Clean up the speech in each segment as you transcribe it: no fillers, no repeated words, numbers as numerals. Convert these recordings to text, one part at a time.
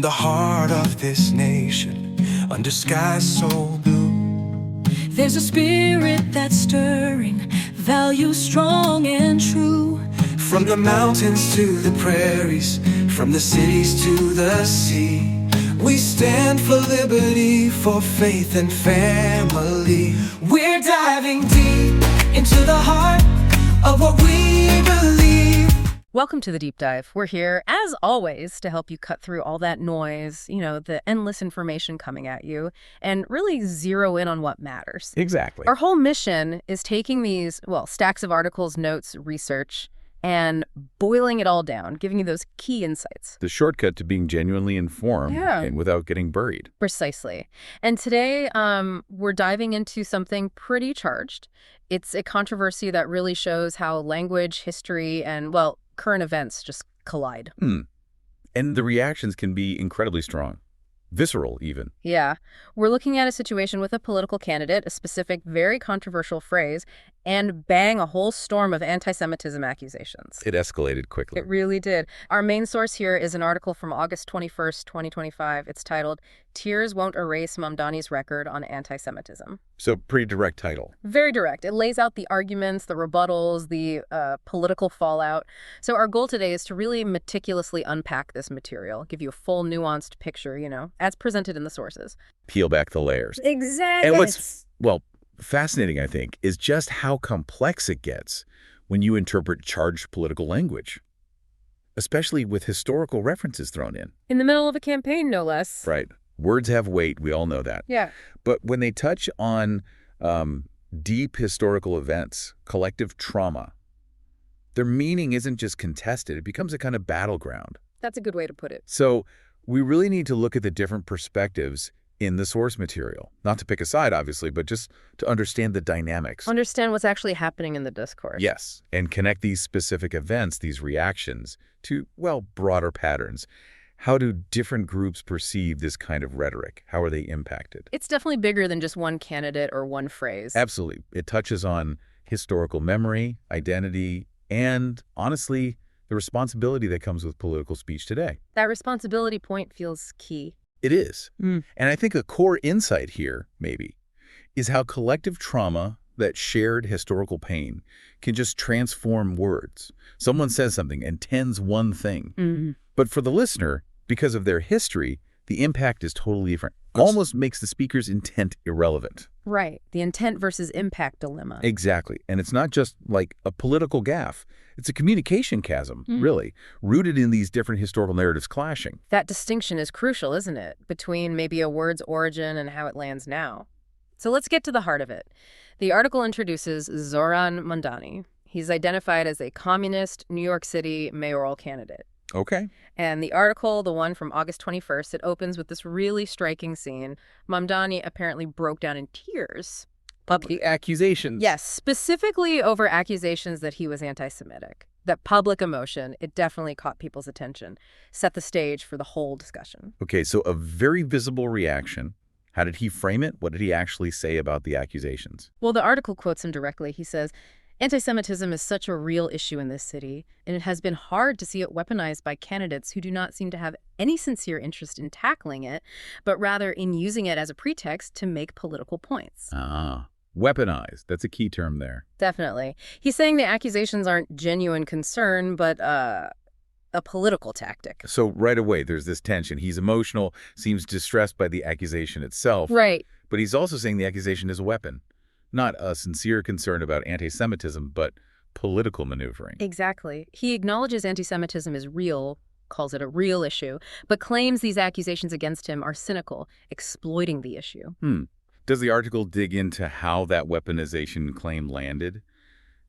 the heart of this nation, under skies so blue, there's a spirit that's stirring, values strong and true. From the mountains to the prairies, from the cities to the sea, we stand for liberty, for faith and family. We're diving deep into the heart of what we believe. Welcome to the Deep Dive. We're here, as always, to help you cut through all that noise, the endless information coming at you, and really zero in on what matters. Exactly. Our whole mission is taking these, stacks of articles, notes, research, and boiling it all down, giving you those key insights. The shortcut to being genuinely informed and without getting buried. Precisely. And today, we're diving into something pretty charged. It's a controversy that really shows how language, history, and, current events just collide. And the reactions can be incredibly strong. Visceral, even. Yeah. We're looking at a situation with a political candidate, a specific, very controversial phrase, and bang, a whole storm of anti-Semitism accusations. It escalated quickly. It really did. Our main source here is an article from August 21st, 2025. It's titled, "Tears Won't Erase Mamdani's Record on Anti-Semitism." So pretty direct title. Very direct. It lays out the arguments, the rebuttals, the political fallout. So our goal today is to really meticulously unpack this material, give you a full nuanced picture, as presented in the sources. Peel back the layers. Exactly. And what's, fascinating, I think, is just how complex it gets when you interpret charged political language, especially with historical references thrown in. In the middle of a campaign, no less. Right. Words have weight. We all know that. Yeah. But when they touch on deep historical events, collective trauma, their meaning isn't just contested. It becomes a kind of battleground. That's a good way to put it. So we really need to look at the different perspectives in the source material. Not to pick a side, obviously, but just to understand the dynamics. Understand what's actually happening in the discourse. Yes, and connect these specific events, these reactions, to, broader patterns. How do different groups perceive this kind of rhetoric? How are they impacted? It's definitely bigger than just one candidate or one phrase. Absolutely. It touches on historical memory, identity, and, honestly, the responsibility that comes with political speech today. That responsibility point feels key. It is. And I think a core insight here, maybe, is how collective trauma, that shared historical pain, can just transform words. Someone says something, intends one thing. But for the listener, because of their history, the impact is totally different. Almost makes the speaker's intent irrelevant. Right. The intent versus impact dilemma. Exactly. And it's not just like a political gaffe. It's a communication chasm, really, rooted in these different historical narratives clashing. That distinction is crucial, isn't it? Between maybe a word's origin and how it lands now. So let's get to the heart of it. The article introduces Zohran Mamdani. He's identified as a communist New York City mayoral candidate. Okay. And the article, the one from August 21st, it opens with this really striking scene. Mamdani apparently broke down in tears. The accusations. Yes, specifically over accusations that he was anti-Semitic. That public emotion, it definitely caught people's attention, set the stage for the whole discussion. Okay, so a very visible reaction. How did he frame it? What did he actually say about the accusations? Well, the article quotes him directly. He says, "Anti-Semitism is such a real issue in this city, and it has been hard to see it weaponized by candidates who do not seem to have any sincere interest in tackling it, but rather in using it as a pretext to make political points." Weaponized. That's a key term there. Definitely. He's saying the accusations aren't genuine concern, but a political tactic. So right away, there's this tension. He's emotional, seems distressed by the accusation itself. Right. But he's also saying the accusation is a weapon. Not a sincere concern about anti-Semitism, but political maneuvering. Exactly. He acknowledges anti-Semitism is real, calls it a real issue, but claims these accusations against him are cynical, exploiting the issue. Does the article dig into how that weaponization claim landed?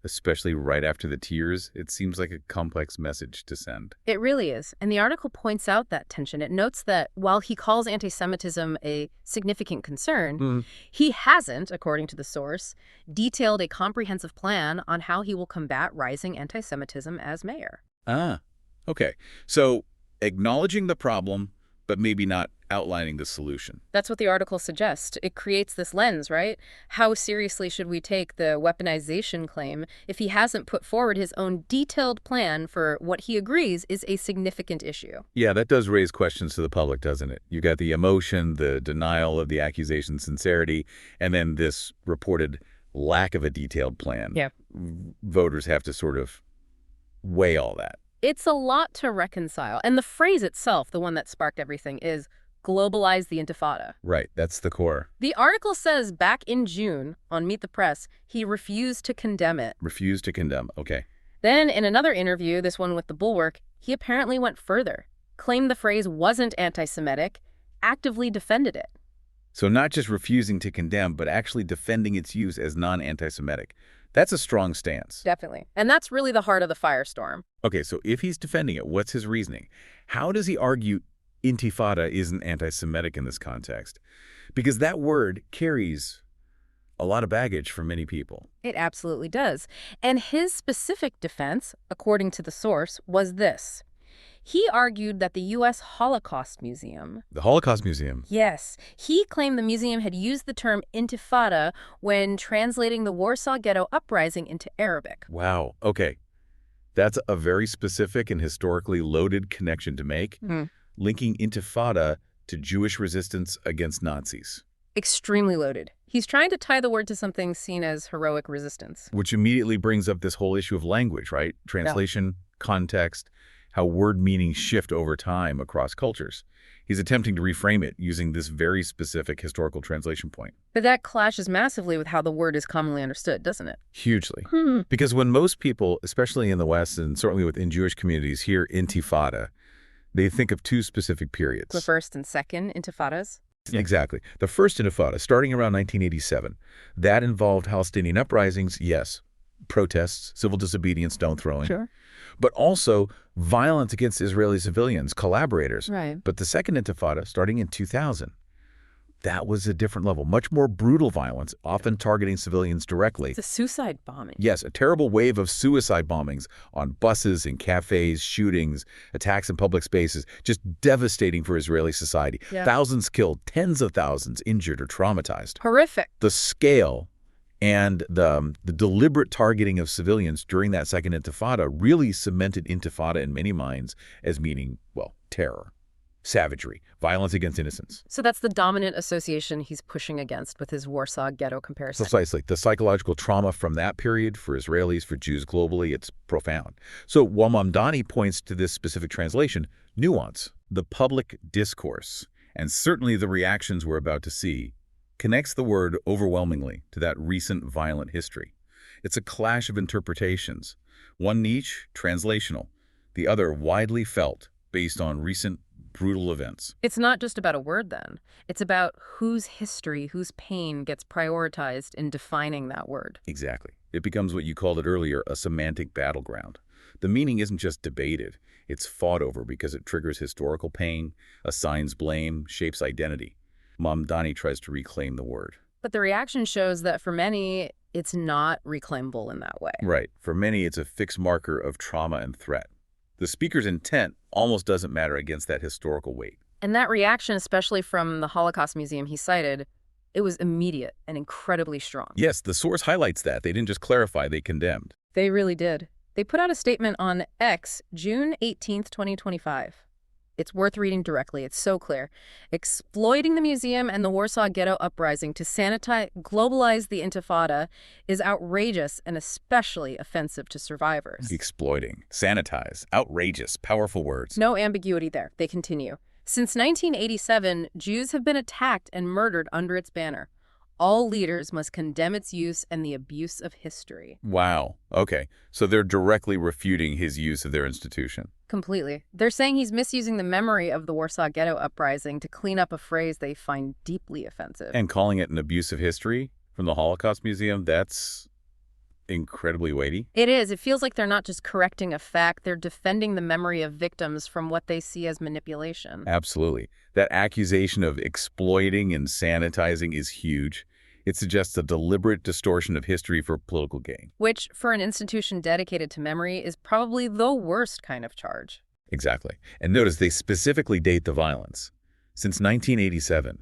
Especially right after the tears? It seems like a complex message to send. It really is. And the article points out that tension. It notes that while he calls anti-Semitism a significant concern, he hasn't, according to the source, detailed a comprehensive plan on how he will combat rising anti-Semitism as mayor. Okay. So acknowledging the problem, but maybe not outlining the solution. That's what the article suggests. It creates this lens, right? How seriously should we take the weaponization claim if he hasn't put forward his own detailed plan for what he agrees is a significant issue? Yeah, that does raise questions to the public, doesn't it? You got the emotion, the denial of the accusation's sincerity, and then this reported lack of a detailed plan. Yeah. Voters have to sort of weigh all that. It's a lot to reconcile. And the phrase itself, the one that sparked everything, is globalize the Intifada. Right, that's the core. The article says back in June on Meet the Press, he refused to condemn it. Refused to condemn, okay. Then in another interview, this one with The Bulwark, he apparently went further, claimed the phrase wasn't anti-Semitic, actively defended it. So not just refusing to condemn, but actually defending its use as non-anti-Semitic. That's a strong stance. Definitely. And that's really the heart of the firestorm. Okay, so if he's defending it, what's his reasoning? How does he argue Intifada isn't anti-Semitic in this context? Because that word carries a lot of baggage for many people. It absolutely does. And his specific defense, according to the source, was this. He argued that the U.S. Holocaust Museum... The Holocaust Museum? Yes. He claimed the museum had used the term Intifada when translating the Warsaw Ghetto Uprising into Arabic. Wow, okay. That's a very specific and historically loaded connection to make, linking Intifada to Jewish resistance against Nazis. Extremely loaded. He's trying to tie the word to something seen as heroic resistance. Which immediately brings up this whole issue of language, right? Translation, context, how word meanings shift over time across cultures. He's attempting to reframe it using this very specific historical translation point. But that clashes massively with how the word is commonly understood, doesn't it? Hugely. Because when most people, especially in the West and certainly within Jewish communities, hear Intifada, they think of two specific periods. The first and second Intifadas? Exactly. The first Intifada, starting around 1987, that involved Palestinian uprisings, yes, protests, civil disobedience, stone throwing. Sure. But also violence against Israeli civilians, collaborators. Right. But the second Intifada, starting in 2000, that was a different level, much more brutal violence, often targeting civilians directly. It's a suicide bombing. Yes, a terrible wave of suicide bombings on buses and cafes, shootings, attacks in public spaces, just devastating for Israeli society. Yeah. Thousands killed, tens of thousands injured or traumatized. Horrific. The scale and the deliberate targeting of civilians during that second Intifada really cemented Intifada in many minds as meaning, well, terror, savagery, violence against innocents. So that's the dominant association he's pushing against with his Warsaw Ghetto comparison. Precisely. The psychological trauma from that period for Israelis, for Jews globally, it's profound. So while Mamdani points to this specific translation, nuance, the public discourse, and certainly the reactions we're about to see, connects the word overwhelmingly to that recent violent history. It's a clash of interpretations, one niche, translational, the other widely felt based on recent brutal events. It's not just about a word then. It's about whose history, whose pain gets prioritized in defining that word. Exactly. It becomes what you called it earlier, a semantic battleground. The meaning isn't just debated, it's fought over because it triggers historical pain, assigns blame, shapes identity. Mamdani tries to reclaim the word. But the reaction shows that for many, it's not reclaimable in that way. Right. For many, it's a fixed marker of trauma and threat. The speaker's intent almost doesn't matter against that historical weight. And that reaction, especially from the Holocaust Museum he cited, it was immediate and incredibly strong. Yes, the source highlights that. They didn't just clarify, they condemned. They really did. They put out a statement on X, June 18th, 2025. It's worth reading directly. It's so clear. Exploiting the museum and the Warsaw Ghetto Uprising to globalize the Intifada is outrageous and especially offensive to survivors. Exploiting, sanitize, outrageous, powerful words. No ambiguity there. They continue. Since 1987, Jews have been attacked and murdered under its banner. All leaders must condemn its use and the abuse of history. Wow. Okay. So they're directly refuting his use of their institution. Completely. They're saying he's misusing the memory of the Warsaw Ghetto Uprising to clean up a phrase they find deeply offensive. And calling it an abuse of history from the Holocaust Museum, that's incredibly weighty. It is. It feels like they're not just correcting a fact, they're defending the memory of victims from what they see as manipulation. Absolutely. That accusation of exploiting and sanitizing is huge. It suggests a deliberate distortion of history for political gain. Which, for an institution dedicated to memory, is probably the worst kind of charge. Exactly. And notice they specifically date the violence. since 1987.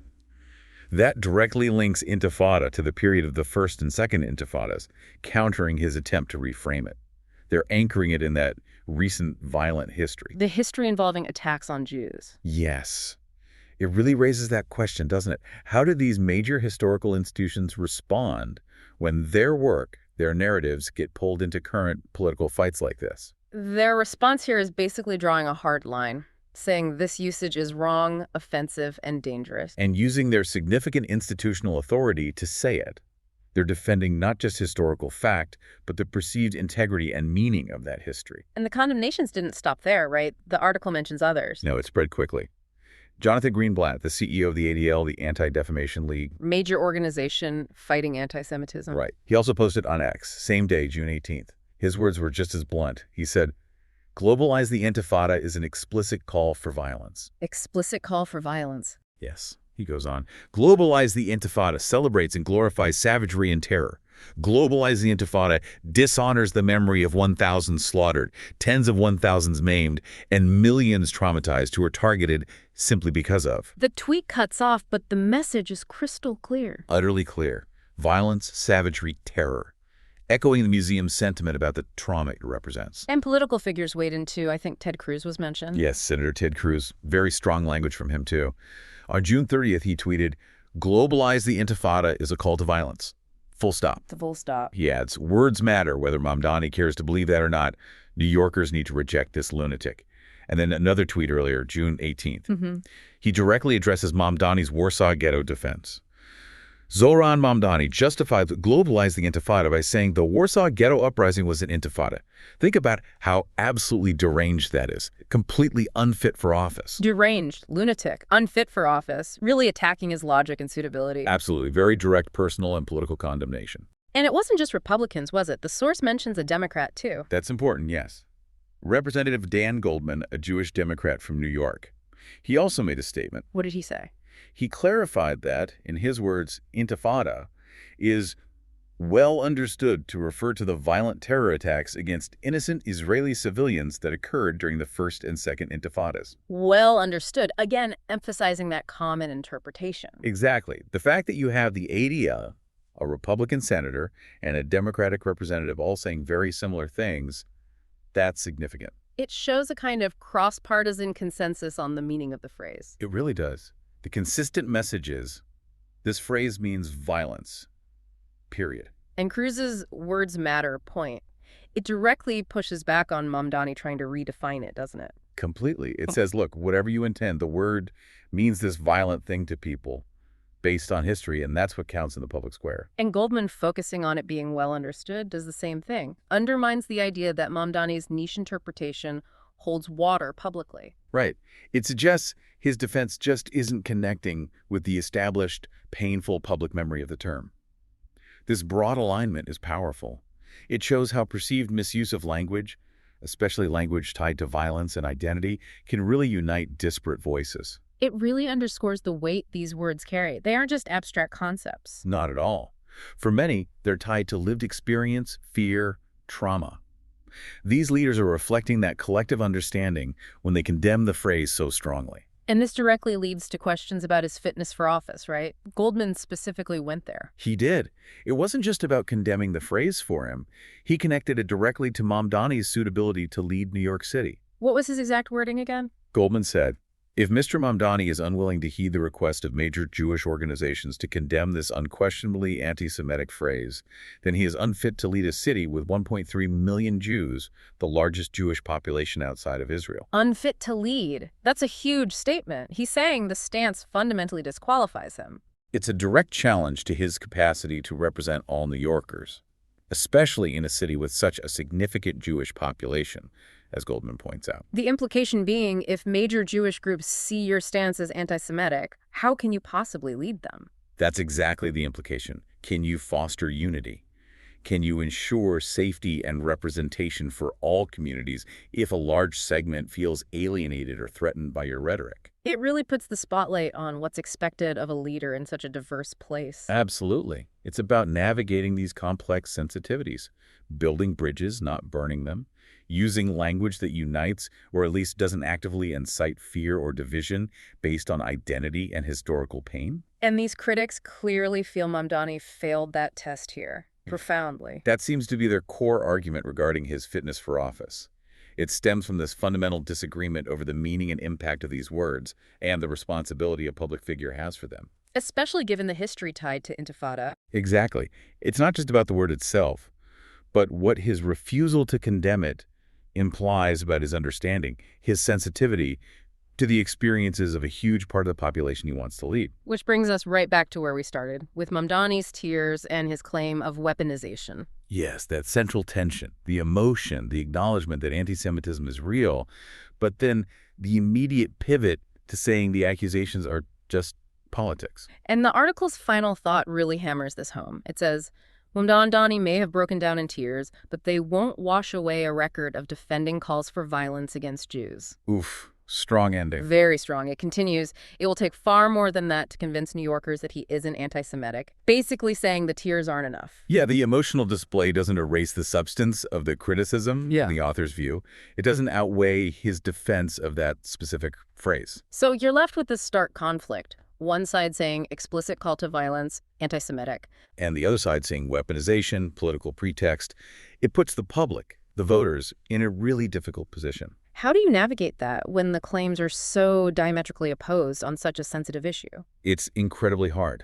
That directly links Intifada to the period of the First and Second Intifadas, countering his attempt to reframe it. They're anchoring it in that recent violent history. The history involving attacks on Jews. Yes. It really raises that question, doesn't it? How do these major historical institutions respond when their work, their narratives, get pulled into current political fights like this? Their response here is basically drawing a hard line, saying this usage is wrong, offensive, and dangerous. And using their significant institutional authority to say it. They're defending not just historical fact, but the perceived integrity and meaning of that history. And the condemnations didn't stop there, right? The article mentions others. No, it spread quickly. Jonathan Greenblatt, the CEO of the ADL, the Anti-Defamation League. Major organization fighting anti-Semitism. Right. He also posted on X, same day, June 18th. His words were just as blunt. He said, "Globalize the Intifada is an explicit call for violence." Explicit call for violence. Yes. He goes on, "Globalize the Intifada celebrates and glorifies savagery and terror. Globalize the Intifada dishonors the memory of 1,000 slaughtered, tens of 1,000s maimed, and millions traumatized who are targeted simply because of." The tweet cuts off, but the message is crystal clear. Utterly clear. Violence, savagery, terror. Echoing the museum's sentiment about the trauma it represents. And political figures weighed in too. I think Ted Cruz was mentioned. Yes, Senator Ted Cruz. Very strong language from him, too. On June 30th, he tweeted, "Globalize the Intifada is a call to violence. Full stop." The full stop. He adds, "Words matter, whether Mamdani cares to believe that or not. New Yorkers need to reject this lunatic." And then another tweet earlier, June 18th. He directly addresses Mamdani's Warsaw Ghetto defense. Zohran Mamdani justified Globalize the Intifada by saying the Warsaw Ghetto Uprising was an intifada. Think about how absolutely deranged that is. Completely unfit for office. Deranged, lunatic, unfit for office, really attacking his logic and suitability. Absolutely. Very direct personal and political condemnation. And it wasn't just Republicans, was it? The source mentions a Democrat, too. That's important, yes. Representative Dan Goldman, a Jewish Democrat from New York. He also made a statement. What did he say? He clarified that, in his words, intifada is well understood to refer to the violent terror attacks against innocent Israeli civilians that occurred during the First and Second Intifadas. Well understood. Again, emphasizing that common interpretation. Exactly. The fact that you have the ADL, a Republican senator, and a Democratic representative all saying very similar things, that's significant. It shows a kind of cross-partisan consensus on the meaning of the phrase. It really does. The consistent message is, this phrase means violence, period. And Cruz's words matter point. It directly pushes back on Mamdani trying to redefine it, doesn't it? Completely. It says, look, whatever you intend, the word means this violent thing to people based on history, and that's what counts in the public square. And Goldman focusing on it being well understood does the same thing. Undermines the idea that Mamdani's niche interpretation holds water publicly. Right. It suggests his defense just isn't connecting with the established, painful public memory of the term. This broad alignment is powerful. It shows how perceived misuse of language, especially language tied to violence and identity, can really unite disparate voices. It really underscores the weight these words carry. They aren't just abstract concepts. Not at all. For many, they're tied to lived experience, fear, trauma. These leaders are reflecting that collective understanding when they condemn the phrase so strongly. And this directly leads to questions about his fitness for office, right? Goldman specifically went there. He did. It wasn't just about condemning the phrase for him. He connected it directly to Mamdani's suitability to lead New York City. What was his exact wording again? Goldman said, "If Mr. Mamdani is unwilling to heed the request of major Jewish organizations to condemn this unquestionably anti-Semitic phrase, then he is unfit to lead a city with 1.3 million Jews, the largest Jewish population outside of Israel." Unfit to lead. That's a huge statement. He's saying the stance fundamentally disqualifies him. It's a direct challenge to his capacity to represent all New Yorkers, especially in a city with such a significant Jewish population, as Goldman points out. The implication being, if major Jewish groups see your stance as anti-Semitic, how can you possibly lead them? That's exactly the implication. Can you foster unity? Can you ensure safety and representation for all communities if a large segment feels alienated or threatened by your rhetoric? It really puts the spotlight on what's expected of a leader in such a diverse place. Absolutely. It's about navigating these complex sensitivities, building bridges, not burning them, using language that unites or at least doesn't actively incite fear or division based on identity and historical pain? And these critics clearly feel Mamdani failed that test here, profoundly. That seems to be their core argument regarding his fitness for office. It stems from this fundamental disagreement over the meaning and impact of these words and the responsibility a public figure has for them. Especially given the history tied to Intifada. Exactly. It's not just about the word itself, but what his refusal to condemn it implies about his understanding, his sensitivity to the experiences of a huge part of the population he wants to lead. Which brings us right back to where we started, with Mamdani's tears and his claim of weaponization. Yes, that central tension, the emotion, the acknowledgement that anti-Semitism is real, but then the immediate pivot to saying the accusations are just politics. And the article's final thought really hammers this home. It says, Mamdani may have broken down in tears, but they won't wash away a record of defending calls for violence against Jews. Oof. Strong ending. Very strong. It continues, it will take far more than that to convince New Yorkers that he isn't anti-Semitic, basically saying the tears aren't enough. Yeah, the emotional display doesn't erase the substance of the criticism in the author's view. It doesn't outweigh his defense of that specific phrase. So you're left with this stark conflict. One side saying explicit call to violence, anti-Semitic. And the other side saying weaponization, political pretext. It puts the public, the voters, in a really difficult position. How do you navigate that when the claims are so diametrically opposed on such a sensitive issue? It's incredibly hard.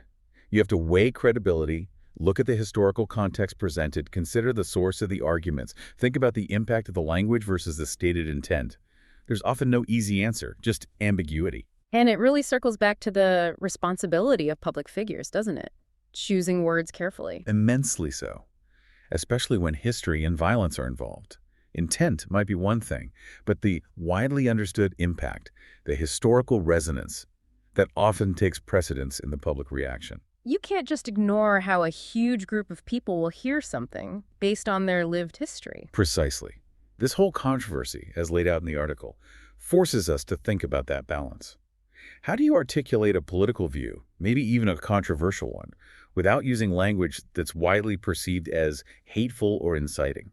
You have to weigh credibility, look at the historical context presented, consider the source of the arguments, think about the impact of the language versus the stated intent. There's often no easy answer, just ambiguity. And it really circles back to the responsibility of public figures, doesn't it? Choosing words carefully. Immensely so, especially when history and violence are involved. Intent might be one thing, but the widely understood impact, the historical resonance, that often takes precedence in the public reaction. You can't just ignore how a huge group of people will hear something based on their lived history. Precisely. This whole controversy, as laid out in the article, forces us to think about that balance. How do you articulate a political view, maybe even a controversial one, without using language that's widely perceived as hateful or inciting?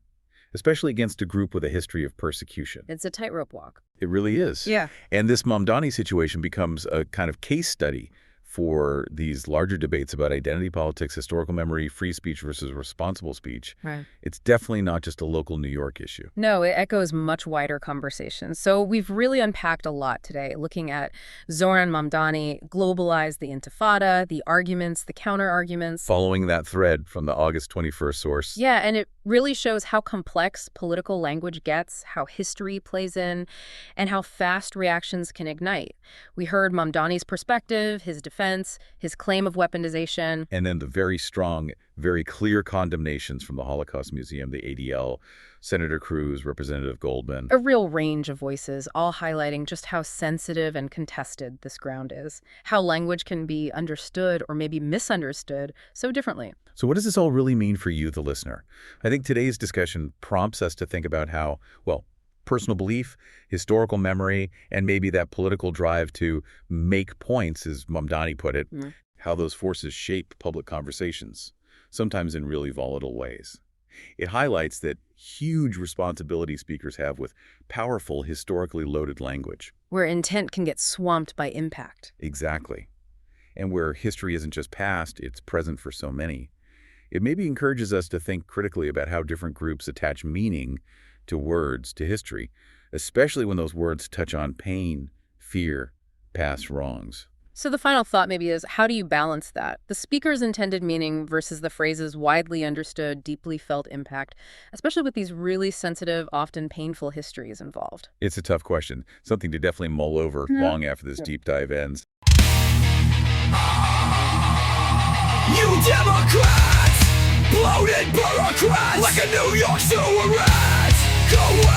Especially against a group with a history of persecution. It's a tightrope walk. It really is. Yeah. And this Mamdani situation becomes a kind of case study for these larger debates about identity politics, historical memory, free speech versus responsible speech. Right. It's definitely not just a local New York issue. No, it echoes much wider conversations. So we've really unpacked a lot today, looking at Zohran Mamdani, Globalize the Intifada, the arguments, the counter-arguments. Following that thread from the August 21st source. Yeah, and it really shows how complex political language gets, how history plays in, and how fast reactions can ignite. We heard Mamdani's perspective, his defense, his claim of weaponization. And then the very strong, very clear condemnations from the Holocaust Museum, the ADL, Senator Cruz, Representative Goldman. A real range of voices, all highlighting just how sensitive and contested this ground is, how language can be understood or maybe misunderstood so differently. So what does this all really mean for you, the listener? I think today's discussion prompts us to think about how, well, personal belief, historical memory, and maybe that political drive to make points, as Mamdani put it, how those forces shape public conversations, sometimes in really volatile ways. It highlights that huge responsibility speakers have with powerful, historically loaded language. Where intent can get swamped by impact. Exactly. And where history isn't just past, it's present for so many. It maybe encourages us to think critically about how different groups attach meaning to words, to history, especially when those words touch on pain, fear, past wrongs. So the final thought maybe is, how do you balance that? The speaker's intended meaning versus the phrase's widely understood, deeply felt impact, especially with these really sensitive, often painful histories involved. It's a tough question, something to definitely mull over long after this deep dive ends. You Democrats, bloated bureaucrats, like a New York sewer rat. Go